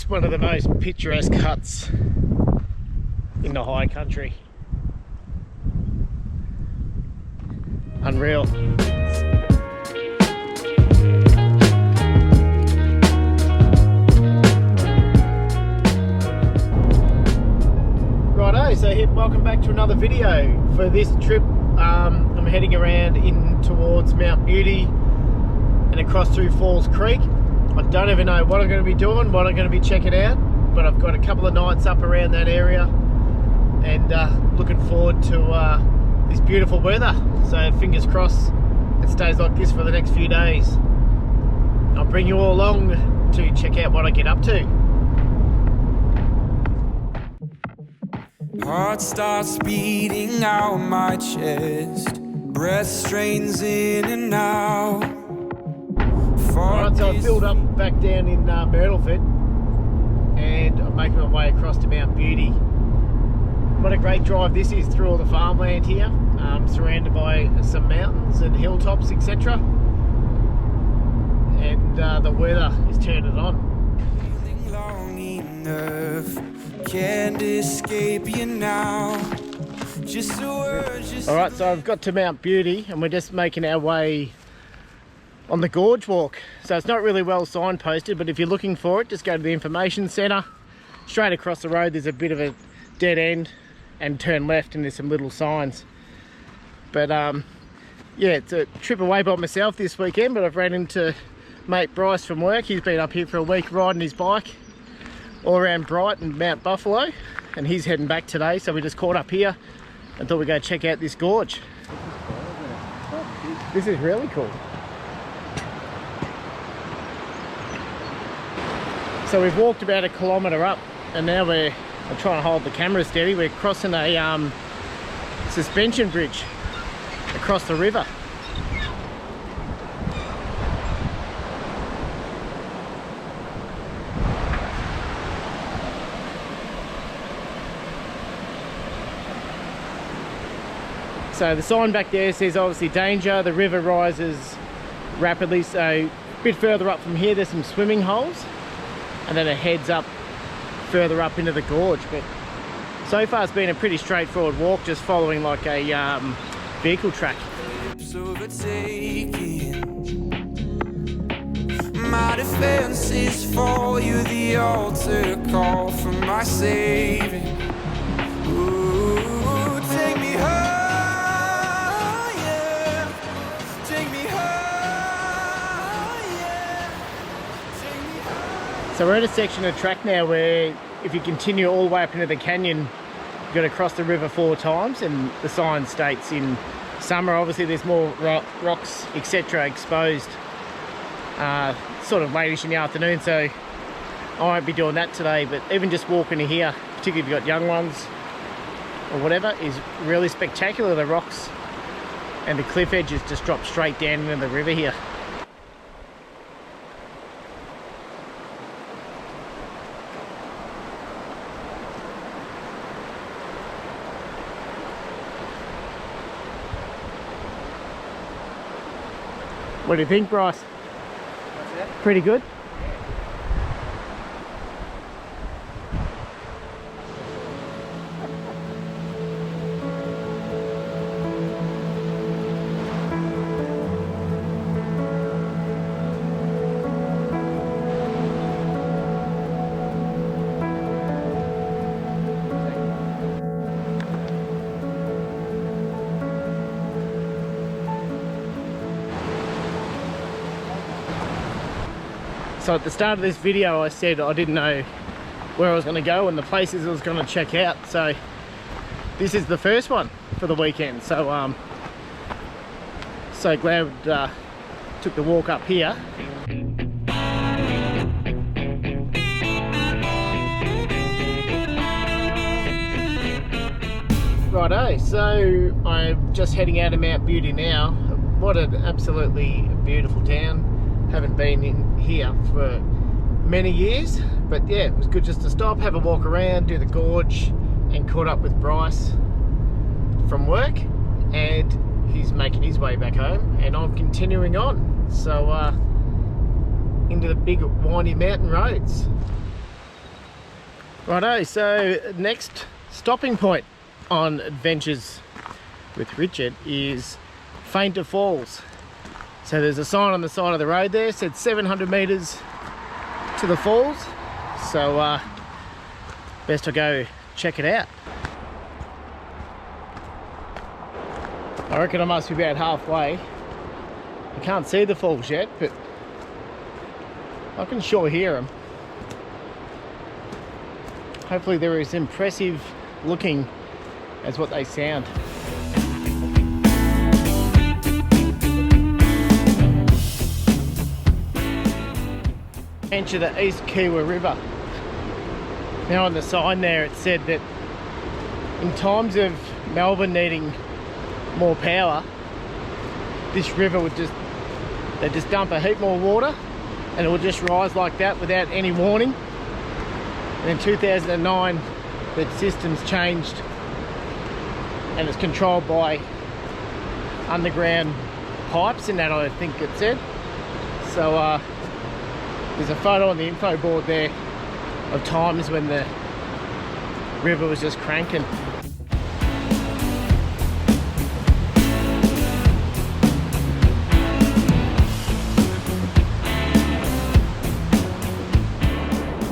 is one of the most picturesque huts in the high country. Unreal. Righto, so welcome back to another video. For this trip, I'm heading around in towards Mount Beauty and across through Falls Creek. I don't even know what I'm going to be doing, what I'm going to be checking out, but I've got a couple of nights up around that area and looking forward to this beautiful weather. So fingers crossed it stays like this for the next few days. I'll bring you all along to check out what I get up to. Heart starts beating out my chest, breath strains in and out. Alright, so I've filled up back down in Myrtleford and I'm making my way across to Mount Beauty. What a great drive this is through all the farmland here, surrounded by some mountains and hilltops, etc. And the weather is turning on. Long enough, can't escape you now. Just a word, just Alright, so I've got to Mount Beauty and we're just making our way on the gorge walk. So it's not really well signposted, but if you're looking for it, just go to the information centre. Straight across the road there's a bit of a dead end and turn left and there's some little signs. But yeah, it's a trip away by myself this weekend, but I've ran into mate Bryce from work. He's been up here for a week riding his bike all around Brighton and Mount Buffalo, and he's heading back today, so we just caught up here and thought we'd go check out this gorge. This is really cool. So we've walked about 1 kilometre up and now I'm trying to hold the camera steady. We're crossing a suspension bridge across the river. So the sign back there says obviously danger, the river rises rapidly, so a bit further up from here there's some swimming holes and then it heads up further up into the gorge. But so far it's been a pretty straightforward walk, just following like a vehicle track. My defense is for you, the altar call for my saving. Ooh, take me higher, take me higher, take me higher. So we're at a section of track now where if you continue all the way up into the canyon, you've got to cross the river 4 times, and the sign states in summer obviously there's more rocks etc exposed sort of late-ish in the afternoon, so I won't be doing that today. But even just walking here, particularly if you've got young ones or whatever, is really spectacular. The rocks and the cliff edges just drop straight down into the river here. What do you think, Bryce? What's that? Pretty good? So at the start of this video I said I didn't know where I was going to go and the places I was going to check out, so this is the first one for the weekend. So so glad took the walk up here. Righto, so I'm just heading out of Mount Beauty now. What an absolutely beautiful town. Haven't been in here for many years, but yeah, it was good just to stop, have a walk around, do the gorge, and caught up with Bryce from work, and he's making his way back home and I'm continuing on. So into the big windy mountain roads. Righto, so next stopping point on Adventures with Richard is Fainter Falls. So there's a sign on the side of the road there, said 700 metres to the falls. So best to go check it out. I reckon I must be about halfway. I can't see the falls yet, but I can sure hear them. Hopefully they're as impressive looking as what they sound. Enter the East Kiewa River. Now on the sign there it said that in times of Melbourne needing more power, this river would they'd just dump a heap more water and it would just rise like that without any warning. And in 2009 the system's changed and it's controlled by underground pipes and that, I think it said. So there's a photo on the info board there of times when the river was just cranking.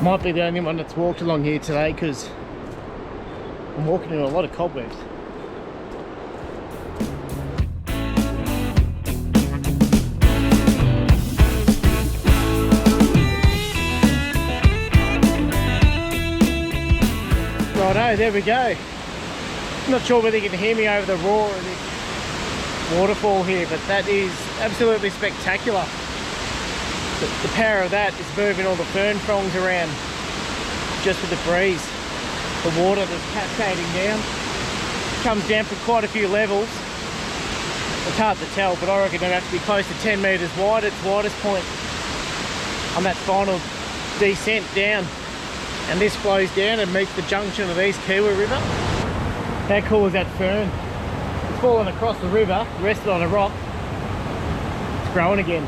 Might be the only one that's walked along here today because I'm walking into a lot of cobwebs. Righto, there we go. I'm not sure whether you can hear me over the roar of this waterfall here, but that is absolutely spectacular. The power of that is moving all the fern fronds around just with the breeze. The water that's cascading down comes down from quite a few levels. It's hard to tell, but I reckon it'll have to be close to 10 metres wide at its widest point on that final descent down. And this flows down and meets the junction of the East Kiewa River. How cool is that fern? It's fallen across the river, rested on a rock. It's growing again.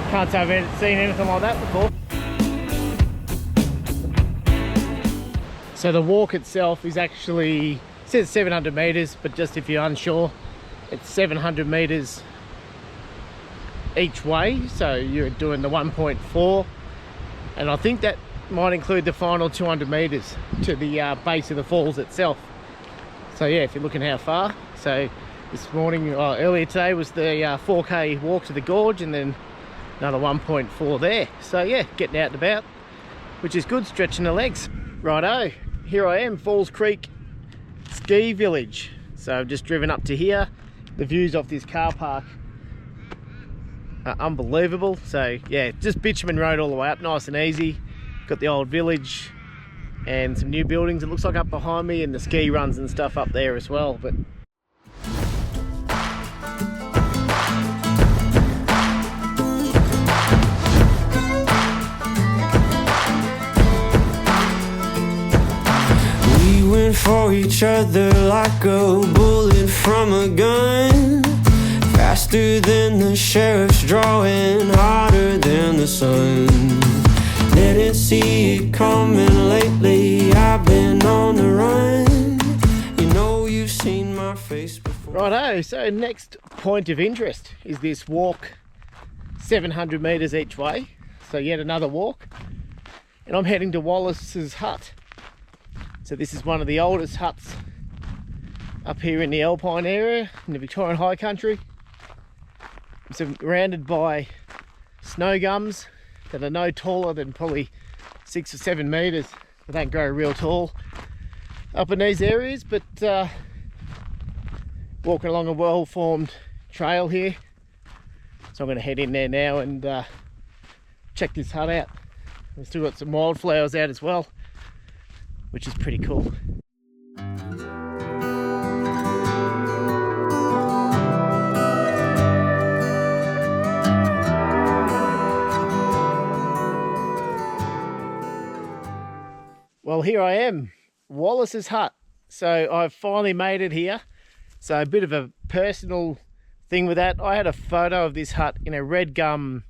Can't say I've ever seen anything like that before. So the walk itself is actually, it says 700 metres, but just if you're unsure, it's 700 metres each way. So you're doing the 1.4, and I think that might include the final 200 metres to the base of the falls itself. So yeah, if you're looking how far. So this morning, earlier today was the 4K walk to the gorge, and then another 1.4 there. So yeah, getting out and about, which is good, stretching the legs. Righto, here I am, Falls Creek Ski Village. So I've just driven up to here. The views off this car park are unbelievable. So yeah, just bitumen road all the way up, nice and easy. Got the old village and some new buildings, it looks like, up behind me, and the ski runs and stuff up there as well. But We went for each other like a bullet from a gun, faster than the sheriff's drawing, hotter than the sun. Didn't see it coming lately, I've been on the run. You know you've seen my face before. righto, so next point of interest is this walk 700 metres each way. So yet another walk. And I'm heading to Wallace's Hut. So this is one of the oldest huts up here in the Alpine area, in the Victorian High Country. I'm surrounded by snow gums that are no taller than probably 6 or 7 metres. They don't grow real tall up in these areas, but walking along a well-formed trail here. So I'm going to head in there now and check this hut out. We've still got some wildflowers out as well, which is pretty cool. Well, here I am, Wallace's Hut. So I've finally made it here. So a bit of a personal thing with that. I had a photo of this hut in a red gum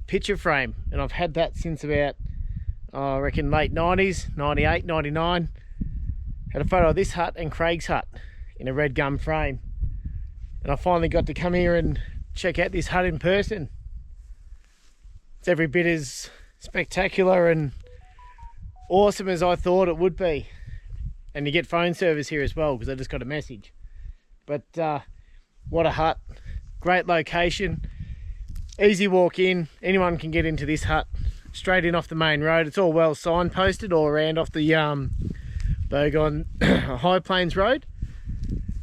picture frame, and I've had that since about I reckon late 90s, 98, 99. Had a photo of this hut and Craig's hut in a red gum frame. And I finally got to come here and check out this hut in person. It's every bit as spectacular and awesome as I thought it would be. And you get phone service here as well, because I just got a message. But what a hut. Great location. Easy walk in. Anyone can get into this hut. Straight in off the main road. It's all well signposted all around off the Bogong High Plains Road.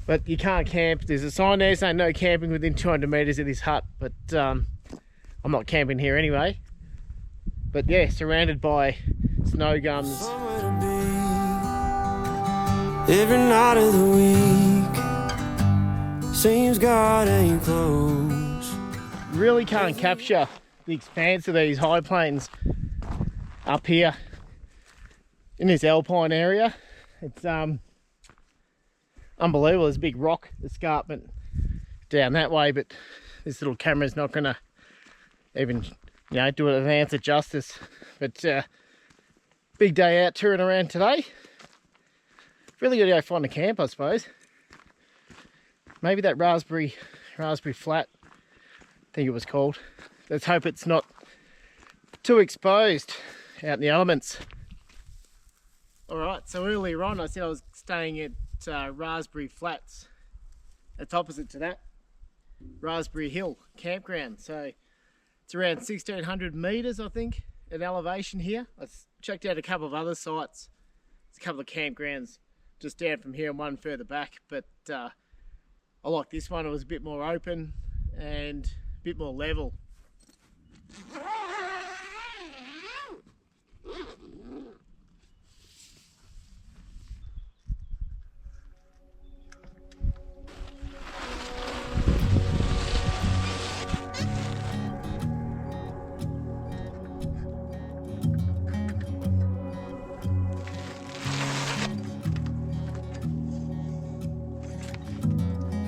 But you can't camp. There's a sign there saying no camping within 200 metres of this hut. But I'm not camping here anyway. But yeah, surrounded by snow gums. Somewhere to be every night of the week. Seems God ain't close. Really can't capture the expanse of these high plains up here in this alpine area. It's unbelievable. There's a big rock escarpment down that way, but this little camera's not gonna even, you know, do it an ounce of justice. But big day out touring around today. Really gotta go find a camp, I suppose. Maybe that raspberry flat, I think it was called. Let's hope it's not too exposed out in the elements. Alright, so earlier on I said I was staying at Raspberry Flats. It's opposite to that. Raspberry Hill campground. So it's around 1600 metres, I think, at elevation here. I checked out a couple of other sites. There's a couple of campgrounds just down from here and one further back. But I like this one. It was a bit more open and a bit more level.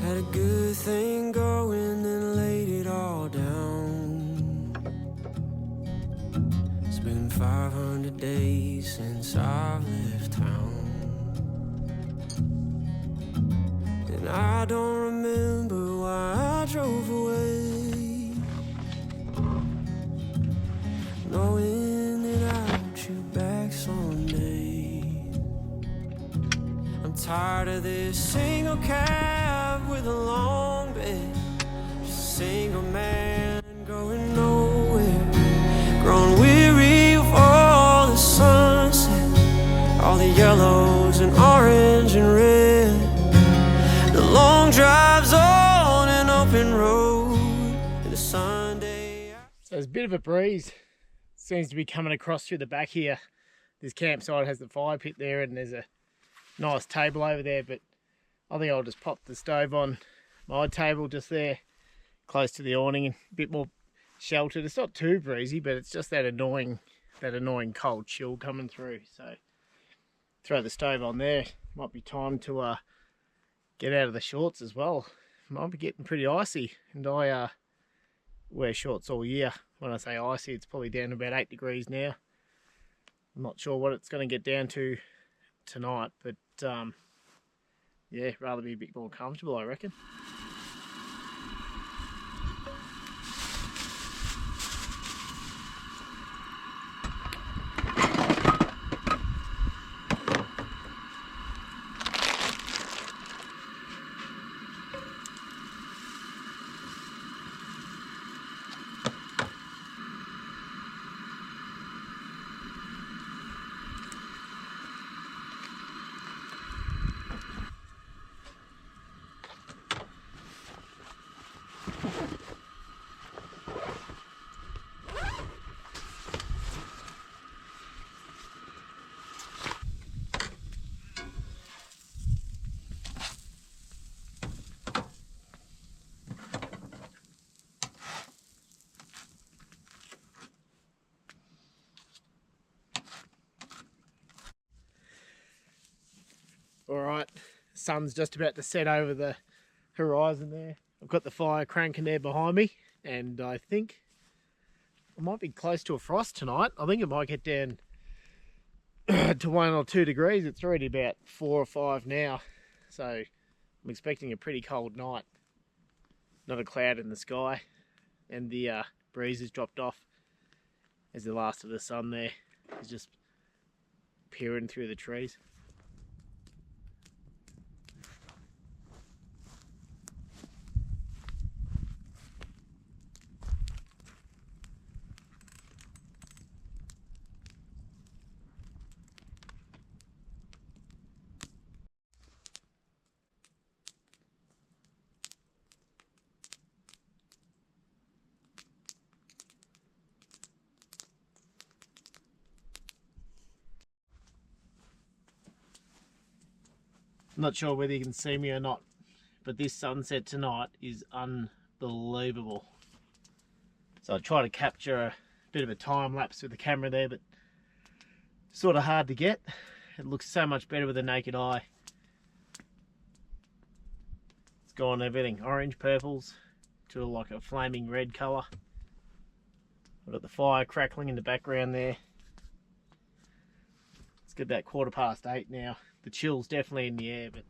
Had a good thing going, then laid it all down. It's been 500 days since I've left town, and I don't remember why I drove away, knowing that I'd shoot back someday. I'm tired of this single cab with a long bed, just a single man going nowhere, grown weary of all the sunset, all the yellows and orange and red, the long drives on an open road, and the Sunday. So there's a bit of a breeze. Seems to be coming across through the back here. This campsite has the fire pit there and there's a nice table over there, but I think I'll just pop the stove on my table just there, close to the awning, a bit more sheltered. It's not too breezy, but it's just that annoying cold chill coming through. So throw the stove on there. Might be time to get out of the shorts as well. Might be getting pretty icy, and I wear shorts all year. When I say icy, it's probably down to about 8 degrees now. I'm not sure what it's going to get down to tonight, but yeah, rather be a bit more comfortable, I reckon. Alright, sun's just about to set over the horizon there. I've got the fire cranking there behind me, and I think I might be close to a frost tonight. I think it might get down to 1 or 2 degrees. It's already about 4 or 5 now, so I'm expecting a pretty cold night. Not a cloud in the sky, and the breeze has dropped off as the last of the sun there is just peering through the trees. I'm not sure whether you can see me or not, but this sunset tonight is unbelievable. So I try to capture a bit of a time lapse with the camera there, but sort of hard to get. It looks so much better with the naked eye. It's gone everything, orange, purples, to like a flaming red colour. I've got the fire crackling in the background there. It's got about 8:15 now. The chill's definitely in the air, but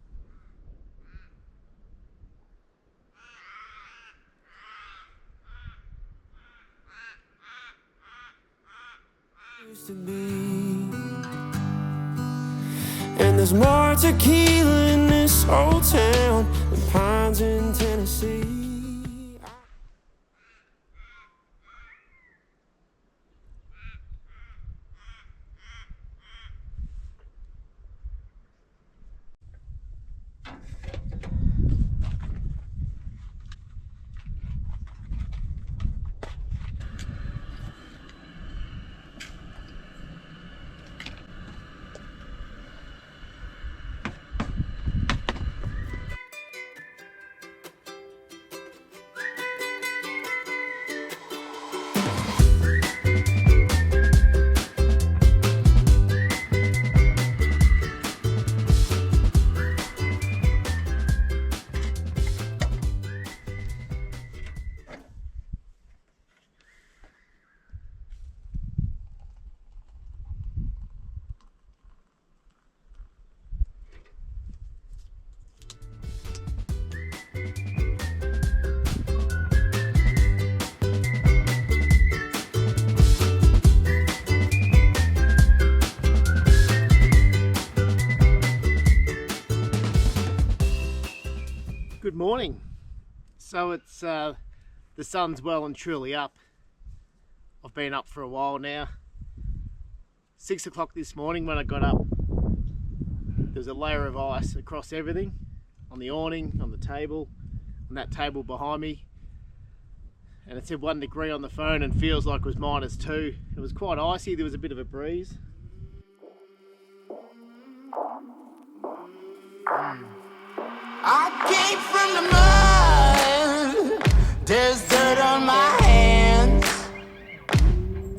used to be. And there's more tequila in this old town than pines in Tennessee. good morning. So it's the sun's well and truly up. I've been up for a while now. 6 o'clock this morning when I got up, there was a layer of ice across everything, on the awning, on the table, on that table behind me, and it said 1 degree on the phone and feels like it was -2. It was quite icy. There was a bit of a breeze. I came from the mud, there's dirt on my hands.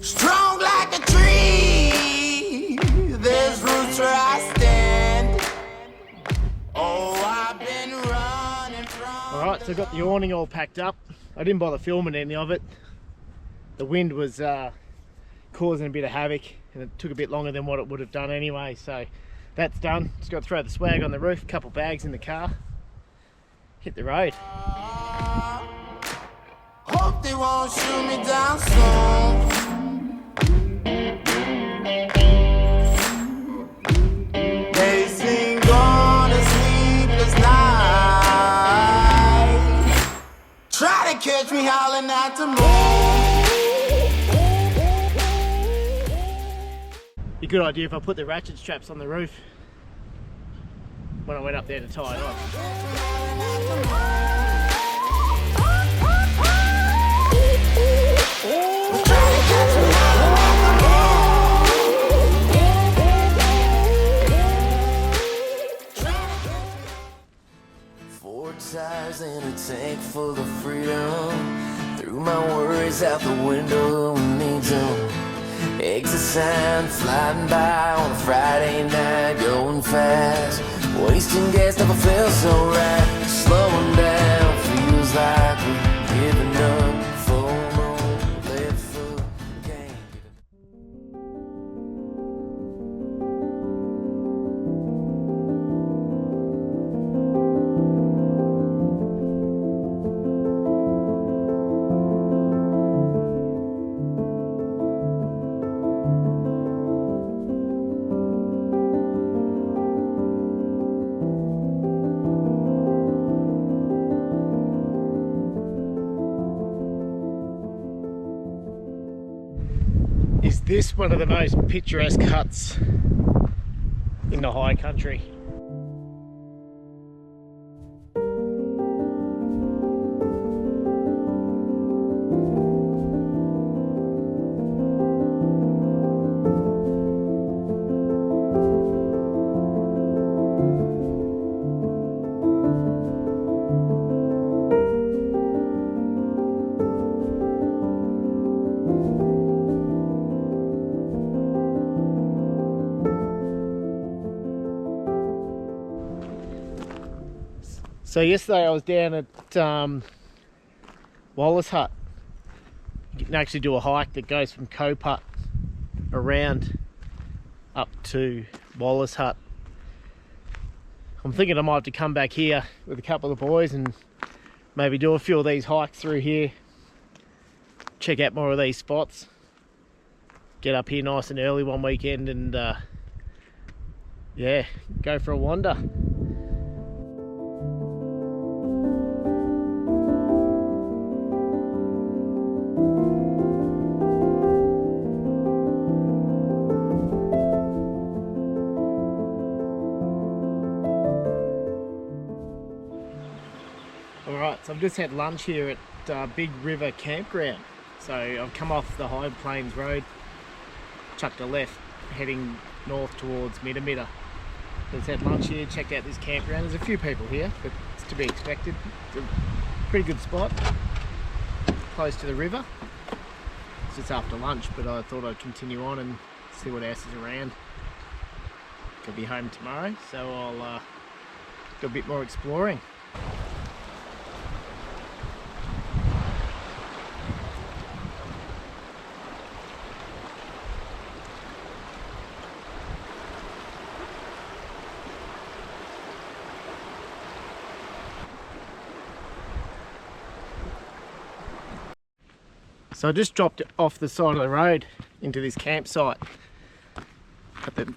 Strong like a tree, there's roots where I stand. Oh, I've been running from. Alright, so I got the awning all packed up. I didn't bother filming any of it. The wind was causing a bit of havoc, and it took a bit longer than what it would have done anyway, so that's done. Just got to throw the swag on the roof, a couple bags in the car, hit the road. Hope they won't shoot me down soon. Days been gone, a sleepless night. Try to catch me howling at the moon. Be a good idea if I put the ratchet straps on the roof when I went up there to tie it off. 4 tires in a tank full of freedom. Threw my worries out the window and needs them. Exit sign flying by on a Friday night, going fast. Wasting gas never felt so right. Slowing down feels like we're giving up. Full moon, left foot, can't get it. this one of the most picturesque huts in the high country. So yesterday I was down at Wallace Hut. You can actually do a hike that goes from Coput around up to Wallace Hut. I'm thinking I might have to come back here with a couple of the boys and maybe do a few of these hikes through here. Check out more of these spots. Get up here nice and early one weekend and yeah, go for a wander. Alright, so I've just had lunch here at Big River Campground. So I've come off the High Plains Road, chucked a left, heading north towards Midamita. Just had lunch here, checked out this campground. There's a few people here, but it's to be expected. It's a pretty good spot, close to the river. It's just after lunch, but I thought I'd continue on and see what else is around. Could be home tomorrow, so I'll do a bit more exploring. So I just dropped it off the side of the road into this campsite. Had to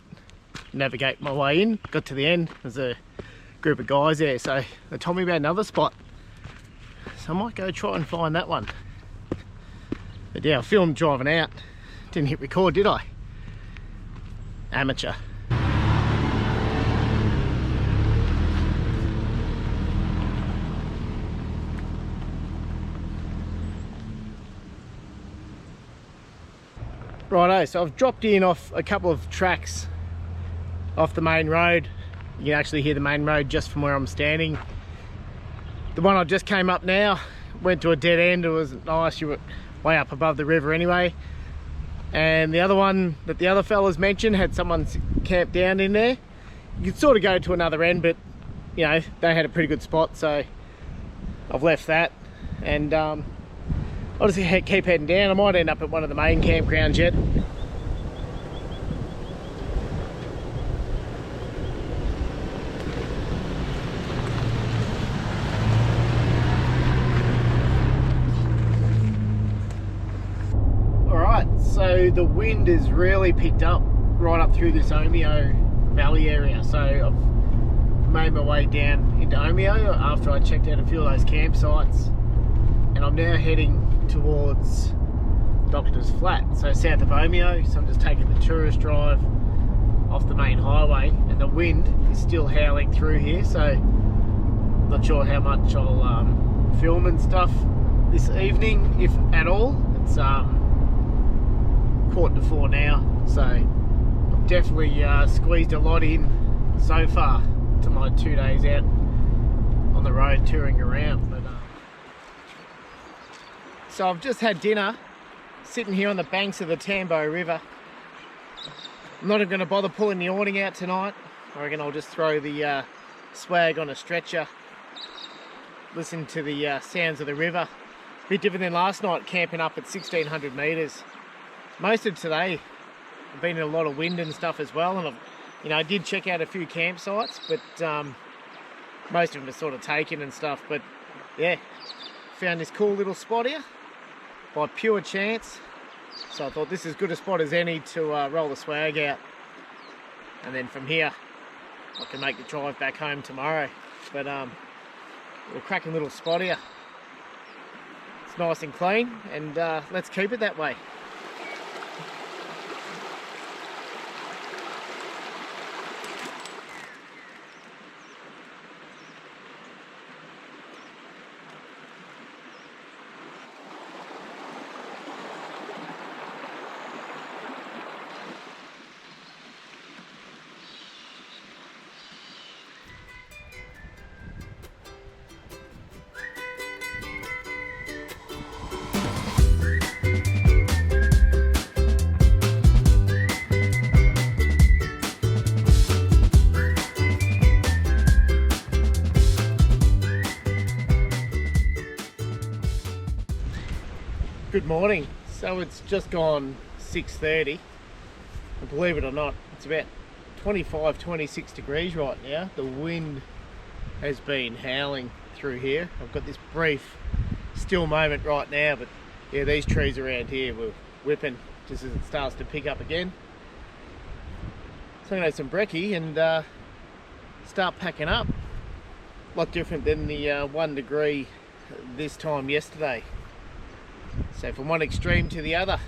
navigate my way in, got to the end, there's a group of guys there, so they told me about another spot. So I might go try and find that one. But yeah, I filmed driving out. Didn't hit record, did I? Amateur. Righto, so I've dropped in off a couple of tracks off the main road. You can actually hear the main road just from where I'm standing. The one I just came up now went to a dead end. It was nice, you were way up above the river anyway. And the other one that the other fellas mentioned had someone camped down in there. You could sort of go to another end, but you know, they had a pretty good spot, so I've left that. And I'll just keep heading down. I might end up at one of the main campgrounds yet. Alright, so the wind has really picked up right up through this Omeo Valley area. So I've made my way down into Omeo after I checked out a few of those campsites. And I'm now heading towards Doctor's Flat, so south of Omeo. So I'm just taking the tourist drive off the main highway, and the wind is still howling through here, so I'm not sure how much I'll film and stuff this evening, if at all. It's 3:45 now, so I've definitely squeezed a lot in so far to my 2 days out on the road touring around. But so I've just had dinner, sitting here on the banks of the Tambo River. I'm not even going to bother pulling the awning out tonight. I reckon I'll just throw the swag on a stretcher, listen to the sounds of the river. A bit different than last night, camping up at 1600 metres. Most of today, I've been in a lot of wind and stuff as well, and I did check out a few campsites, but most of them are sort of taken and stuff. But yeah, found this cool little spot here by pure chance, so I thought this is as good a spot as any to roll the swag out, and then from here I can make the drive back home tomorrow. But a cracking little spot here. It's nice and clean, and let's keep it that way. Good morning. So it's just gone 6:30. And believe it or not, it's about 25, 26 degrees right now. The wind has been howling through here. I've got this brief still moment right now, but yeah, these trees around here were whipping just as it starts to pick up again. So I'm gonna have some brekkie and start packing up. A lot different than the 1 degree this time yesterday. So from one extreme to the other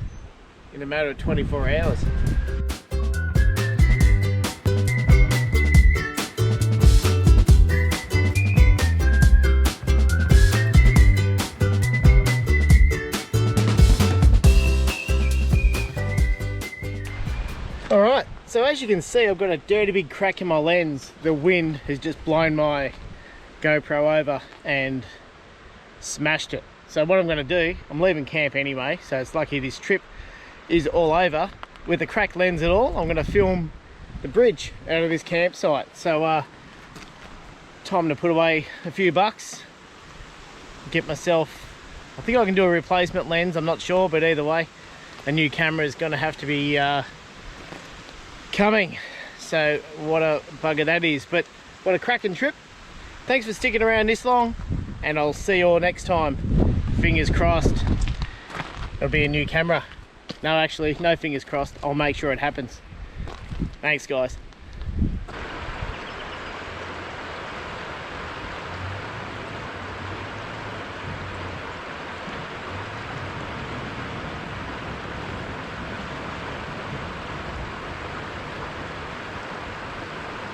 in a matter of 24 hours. Alright, so as you can see, I've got a dirty big crack in my lens. The wind has just blown my GoPro over and smashed it. So what I'm going to do, I'm leaving camp anyway, so it's lucky this trip is all over. With a cracked lens at all, I'm going to film the bridge out of this campsite. So time to put away a few bucks, get myself, I think I can do a replacement lens, I'm not sure, but either way a new camera is going to have to be coming. So what a bugger that is, but what a cracking trip. Thanks for sticking around this long, and I'll see you all next time. Fingers crossed it'll be a new camera. No, actually, no fingers crossed. I'll make sure it happens. Thanks, guys.